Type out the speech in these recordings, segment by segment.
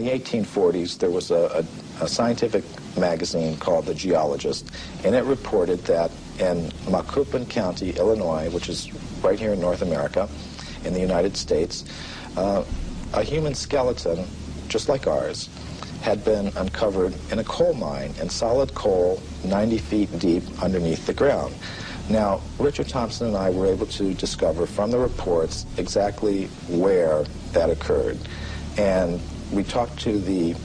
the 1840s, there was a scientific magazine called The Geologist, and it reported that in Macoupin County, Illinois, which is right here in North America, in the United States, a human skeleton, just like ours, had been uncovered in a coal mine, in solid coal, 90 feet deep underneath the ground. Now, Richard Thompson and I were able to discover from the reports exactly where that occurred. And we talked to the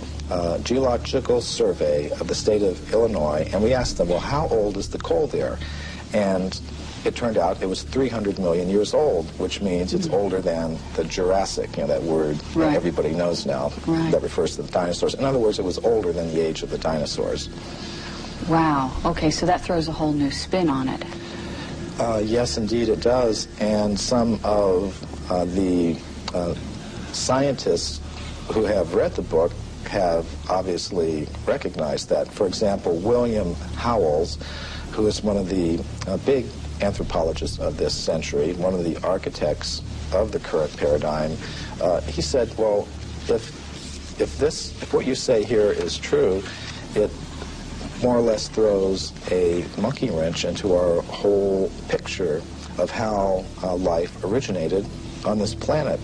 Geological Survey of the state of Illinois, and we asked them, well, how old is the coal there? And it turned out it was 300 million years old, which means it's older than the Jurassic, you know, that word that everybody knows now, that refers to the dinosaurs. In other words, it was older than the age of the dinosaurs. Wow. Okay, so that throws a whole new spin on it. Yes, indeed it does. And some of the scientists who have read the book have obviously recognized that. For example, William Howells, who is one of the big anthropologists of this century, one of the architects of the current paradigm, he said, well, if what you say here is true, it more or less throws a monkey wrench into our whole picture of how life originated on this planet.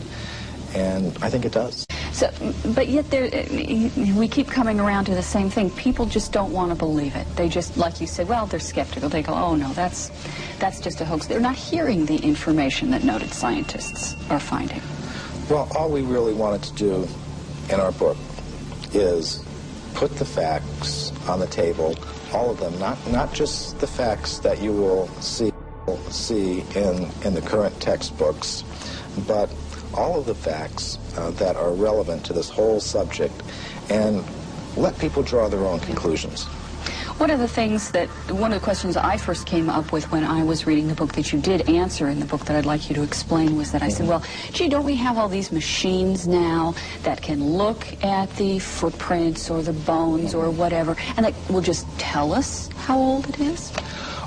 And I think it does. So, but yet we keep coming around to the same thing. People just don't want to believe it. They just, like you said, well, they're skeptical. They go, oh, no, that's just a hoax. They're not hearing the information that noted scientists are finding. Well, all we really wanted to do in our book is put the facts on the table, all of them, not just the facts that you will see in the current textbooks, but all of the facts that are relevant to this whole subject, and let people draw their own conclusions. One of the questions I first came up with when I was reading the book that you did answer in the book that I'd like you to explain was that I said, well, gee, don't we have all these machines now that can look at the footprints or the bones or whatever, and that will just tell us how old it is?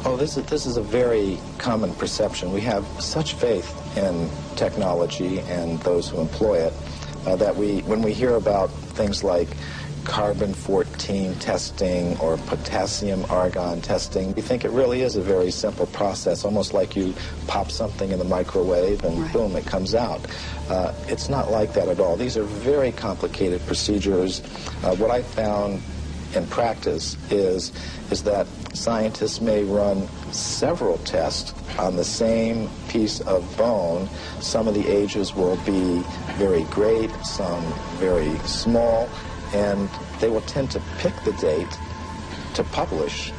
Oh, this is a very common perception. We have such faith in technology and those who employ it that when we hear about things like carbon-14 testing or potassium-argon testing, we think it really is a very simple process, almost like you pop something in the microwave and boom, it comes out. It's not like that at all. These are very complicated procedures. What I found in practice is that scientists may run several tests on the same piece of bone. Some of the ages will be very great, some very small, and they will tend to pick the date to publish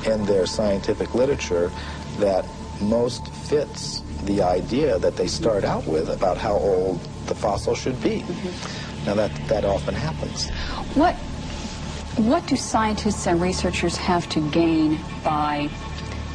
in their scientific literature that most fits the idea that they start out with about how old the fossil should be. Now that often happens. What do scientists and researchers have to gain by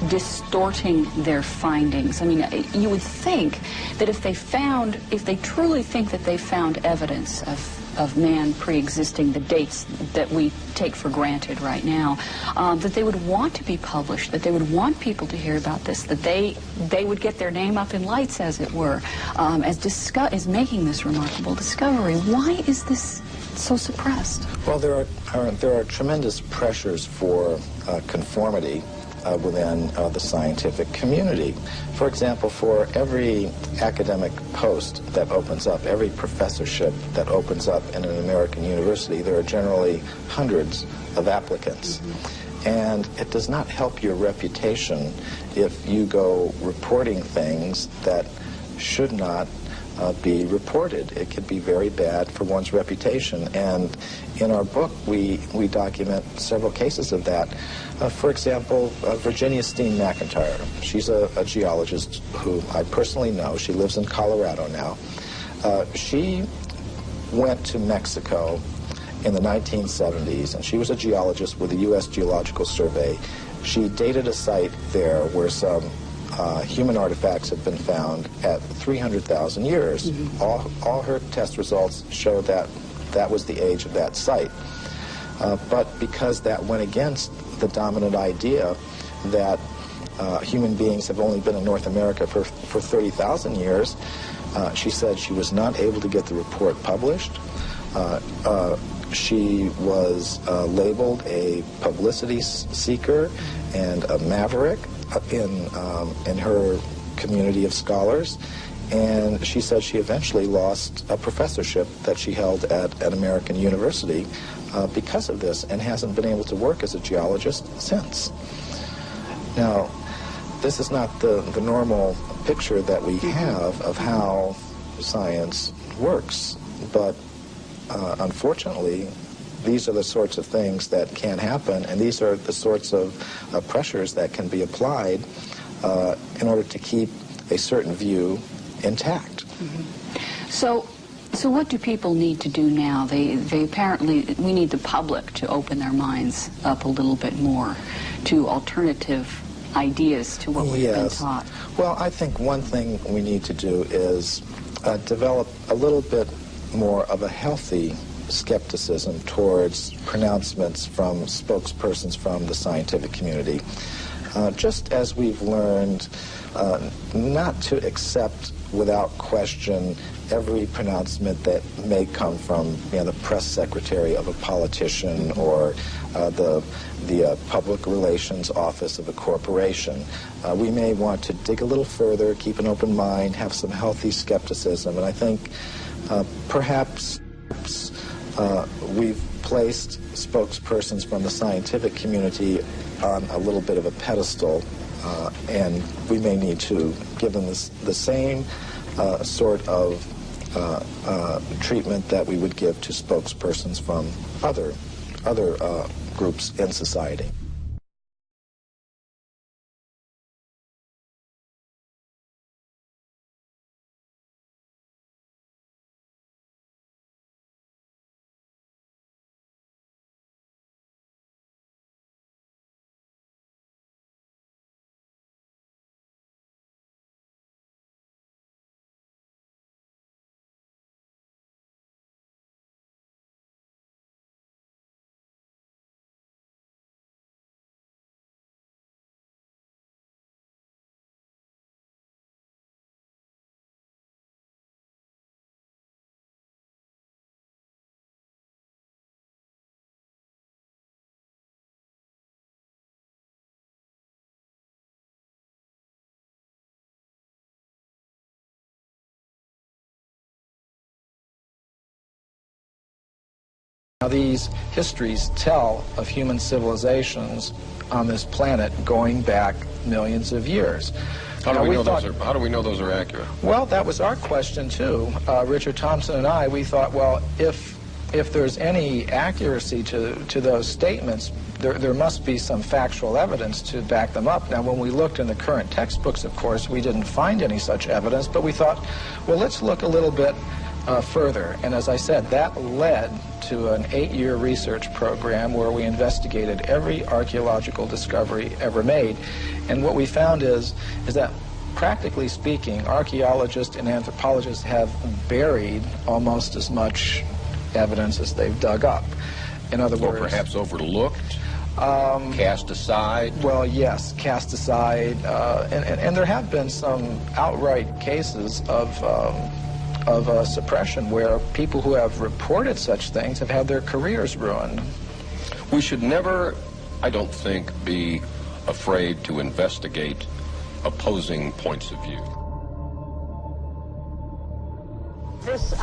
distorting their findings? I mean, you would think that if they truly think that they found evidence of man pre-existing the dates that we take for granted right now, that they would want to be published, that they would want people to hear about this, that they would get their name up in lights, as it were, as making this remarkable discovery. Why is this so suppressed? Well, there are tremendous pressures for conformity within the scientific community. For example, for every academic post that opens up, every professorship that opens up in an American university, there are generally hundreds of applicants. And it does not help your reputation if you go reporting things that should not be reported. It could be very bad for one's reputation. And in our book, we document several cases of that. For example, Virginia Steen McIntyre. She's a geologist who I personally know. She lives in Colorado now. She went to Mexico in the 1970s, and she was a geologist with the U.S. Geological Survey. She dated a site there where some human artifacts have been found at 300,000 years. All her test results show that that was the age of that site. But because that went against the dominant idea that human beings have only been in North America for 30,000 years, she said she was not able to get the report published. She was labeled a publicity seeker and a maverick in her community of scholars, and she said she eventually lost a professorship that she held at an American university because of this, and hasn't been able to work as a geologist since. Now, this is not the normal picture that we have of how science works, but unfortunately, these are the sorts of things that can happen, and these are the sorts of pressures that can be applied in order to keep a certain view intact. Mm-hmm. So what do people need to do now? They apparently, we need the public to open their minds up a little bit more to alternative ideas to what we've been taught. Well, I think one thing we need to do is develop a little bit more of a healthy skepticism towards pronouncements from spokespersons from the scientific community. Just as we've learned not to accept without question every pronouncement that may come from, the press secretary of a politician or the public relations office of a corporation. We may want to dig a little further, keep an open mind, have some healthy skepticism, and I think perhaps we've placed spokespersons from the scientific community on a little bit of a pedestal, and we may need to give them the same sort of treatment that we would give to spokespersons from other groups in society. Now, these histories tell of human civilizations on this planet going back millions of years. How do we know those are accurate? Well, that was our question too. Richard Thompson and I, we thought, well, if there's any accuracy to those statements, there must be some factual evidence to back them up. Now, when we looked in the current textbooks, of course, we didn't find any such evidence, but we thought, well, let's look a little bit further. And as I said, that led to an 8-year research program where we investigated every archaeological discovery ever made. And what we found is that, practically speaking, archaeologists and anthropologists have buried almost as much evidence as they've dug up. In other words, or perhaps overlooked, cast aside. Well, yes, cast aside, and there have been some outright cases of suppression where people who have reported such things have had their careers ruined. We should never, I don't think, be afraid to investigate opposing points of view. This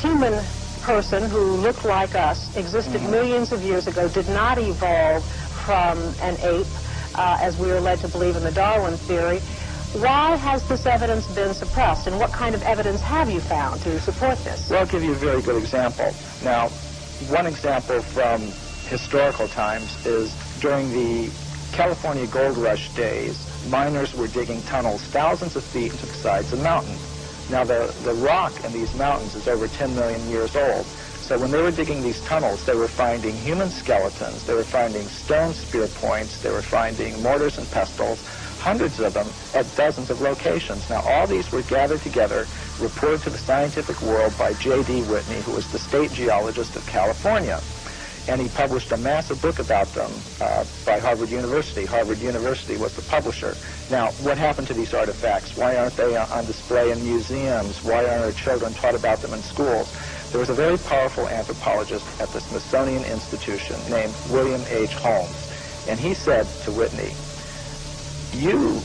human person who looked like us, existed millions of years ago, did not evolve from an ape, as we are led to believe in the Darwin theory. Why has this evidence been suppressed, and what kind of evidence have you found to support this? Well, I'll give you a very good example. Now, one example from historical times is during the California gold rush days, miners were digging tunnels thousands of feet into the sides of mountains. Now, the rock in these mountains is over 10 million years old. So when they were digging these tunnels, they were finding human skeletons, they were finding stone spear points, they were finding mortars and pestles, hundreds of them at dozens of locations. Now, all these were gathered together, reported to the scientific world by J.D. Whitney, who was the state geologist of California. And he published a massive book about them by Harvard University. Harvard University was the publisher. Now, what happened to these artifacts? Why aren't they on display in museums? Why aren't our children taught about them in schools? There was a very powerful anthropologist at the Smithsonian Institution named William H. Holmes, and he said to Whitney, "You,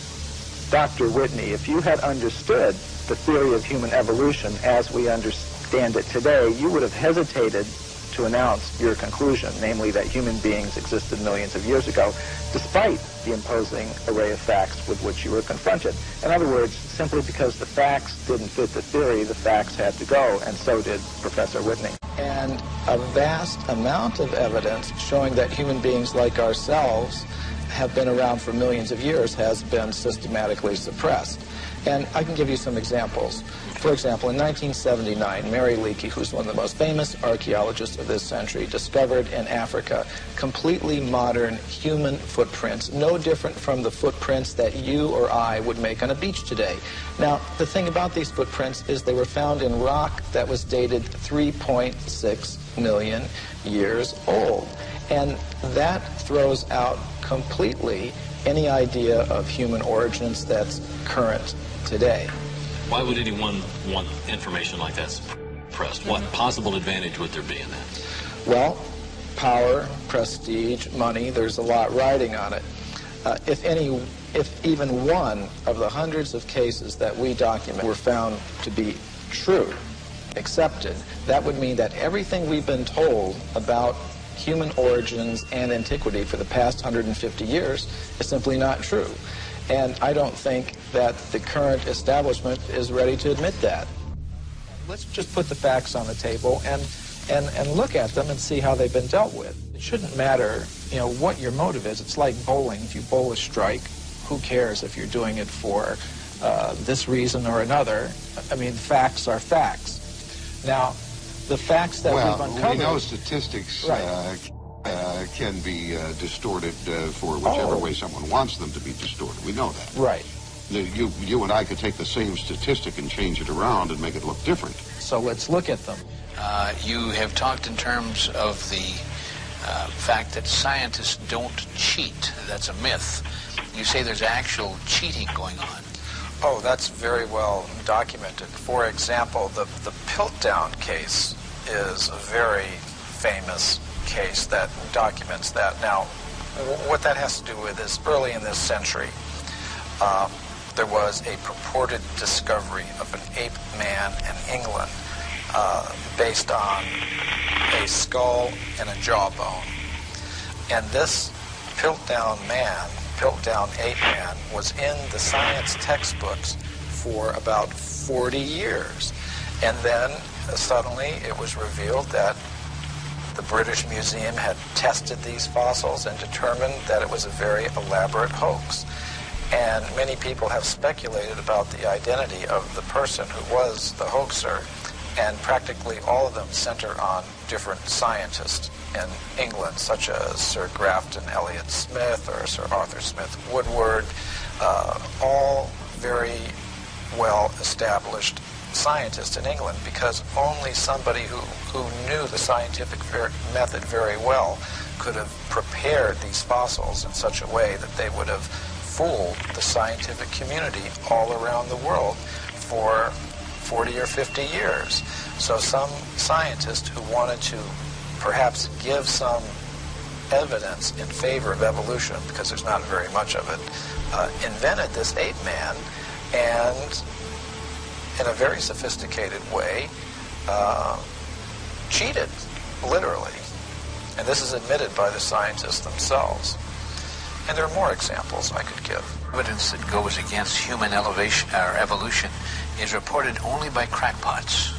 Dr. Whitney, if you had understood the theory of human evolution as we understand it today, you would have hesitated to announce your conclusion, namely that human beings existed millions of years ago, despite the imposing array of facts with which you were confronted." In other words, simply because the facts didn't fit the theory, the facts had to go, and so did Professor Whitney. And a vast amount of evidence showing that human beings like ourselves have been around for millions of years has been systematically suppressed. And I can give you some examples. For example, in 1979, Mary Leakey, who's one of the most famous archaeologists of this century, discovered in Africa completely modern human footprints, no different from the footprints that you or I would make on a beach today. Now, the thing about these footprints is they were found in rock that was dated 3.6 million years old. And that throws out completely any idea of human origins that's current today. Why would anyone want information like that suppressed? What possible advantage would there be in that? Well, power, prestige, money, there's a lot riding on it. If even one of the hundreds of cases that we document were found to be true, accepted, that would mean that everything we've been told about human origins and antiquity for the past 150 years is simply not true. And I don't think that the current establishment is ready to admit that. Let's just put the facts on the table and look at them and see how they've been dealt with. It shouldn't matter, what your motive is. It's like bowling. If you bowl a strike, who cares if you're doing it for this reason or another? I mean, facts are facts. Now, the facts that we've uncovered... we know statistics can be distorted for whichever way someone wants them to be distorted. We know that. Right. You and I could take the same statistic and change it around and make it look different. So let's look at them. You have talked in terms of the fact that scientists don't cheat. That's a myth. You say there's actual cheating going on. Oh, that's very well documented. For example, the Piltdown case is a very famous case that documents that. Now, what that has to do with is early in this century, there was a purported discovery of an ape man in England based on a skull and a jawbone. And this Piltdown ape man, was in the science textbooks for about 40 years. And then suddenly it was revealed that the British Museum had tested these fossils and determined that it was a very elaborate hoax. And many people have speculated about the identity of the person who was the hoaxer, and practically all of them center on different scientists in England, such as Sir Grafton Elliott Smith or Sir Arthur Smith Woodward, all very well-established scientists in England, because only somebody who knew the scientific method very well could have prepared these fossils in such a way that they would have fooled the scientific community all around the world for 40 or 50 years. So some scientist who wanted to perhaps give some evidence in favor of evolution, because there's not very much of it, invented this ape man, and in a very sophisticated way, cheated, literally. And this is admitted by the scientists themselves. And there are more examples I could give. Evidence that goes against human evolution is reported only by crackpots.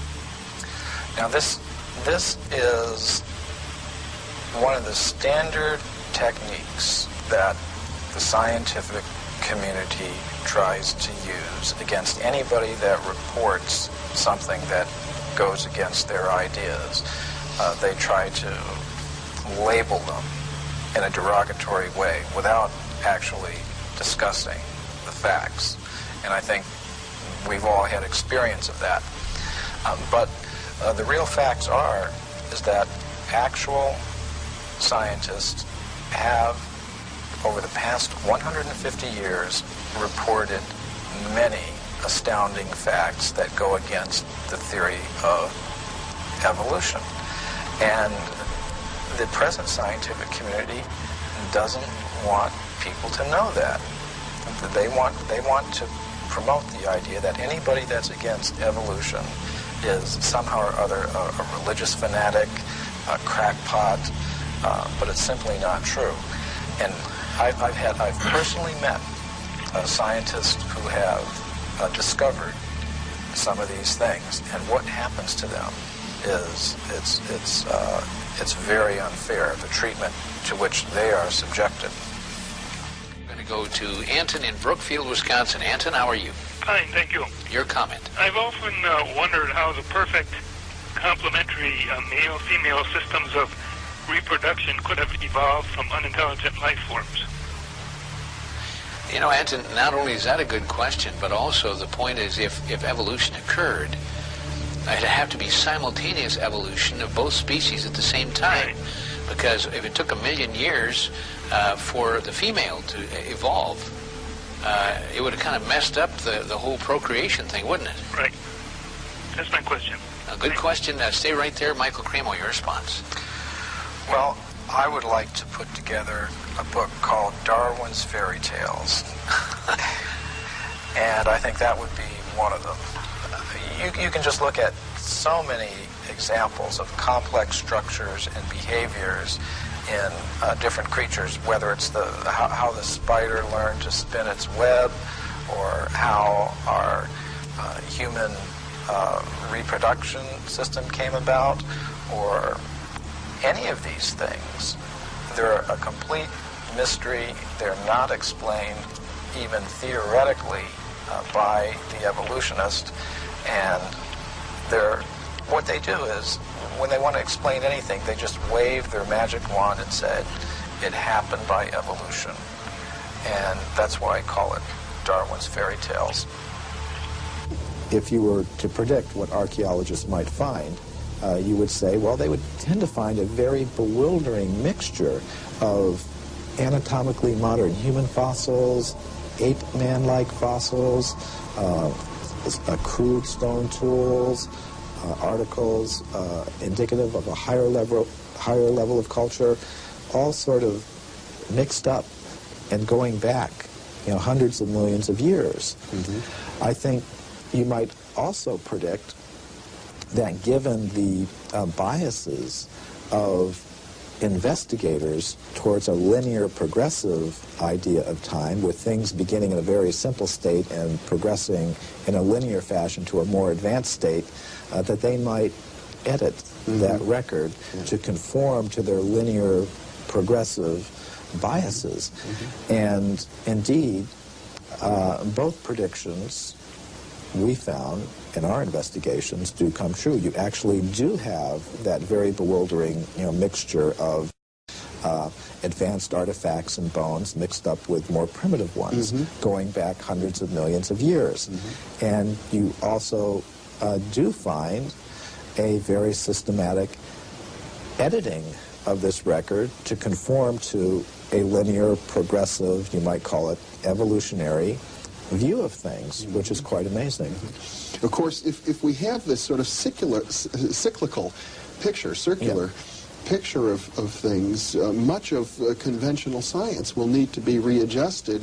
Now this is one of the standard techniques that the scientific community tries to use against anybody that reports something that goes against their ideas. They try to label them in a derogatory way without actually discussing the facts. And I think we've all had experience of that. But the real facts is that actual scientists have, over the past 150 years, reported many astounding facts that go against the theory of evolution. And the present scientific community doesn't want people to know that. They want to promote the idea that anybody that's against evolution is somehow or other a religious fanatic, a crackpot, but it's simply not true. And I've personally met scientists who have discovered some of these things, and what happens to them is it's very unfair, the treatment to which they are subjected. We're going to go to Anton in Brookfield, Wisconsin. Anton, how are you? Fine, thank you. Your comment. I've often wondered how the perfect complementary male-female systems of reproduction could have evolved from unintelligent life forms. You know, Anton, not only is that a good question, but also the point is if evolution occurred, it'd have to be simultaneous evolution of both species at the same time. Right. Because if it took 1 million years for the female to evolve, it would have kind of messed up the whole procreation thing, wouldn't it? Right. That's my question. A good question. Stay right there. Michael Cremo, your response. Well, I would like to put together a book called Darwin's Fairy Tales. And I think that would be one of them. You can just look at so many examples of complex structures and behaviors in different creatures, whether it's how the spider learned to spin its web, or how our human reproduction system came about, or any of these things. They're a complete mystery. They're not explained even theoretically by the evolutionist. And what they do is, when they want to explain anything, they just wave their magic wand and said, it happened by evolution. And that's why I call it Darwin's Fairy Tales. If you were to predict what archaeologists might find, you would say, well, they would tend to find a very bewildering mixture of anatomically modern human fossils, ape-man-like fossils, crude stone tools, articles indicative of a higher level of culture, all sort of mixed up and going back, hundreds of millions of years. Mm-hmm. I think you might also predict that given the biases of investigators towards a linear progressive idea of time, with things beginning in a very simple state and progressing in a linear fashion to a more advanced state, that they might edit that record to conform to their linear progressive biases. And indeed, both predictions we found in our investigations do come true. You actually do have that very bewildering, mixture of advanced artifacts and bones mixed up with more primitive ones, going back hundreds of millions of years. And you also do find a very systematic editing of this record to conform to a linear, progressive, you might call it evolutionary view of things, which is quite amazing. Of course, if we have this sort of cyclical picture, circular picture of things, much of conventional science will need to be readjusted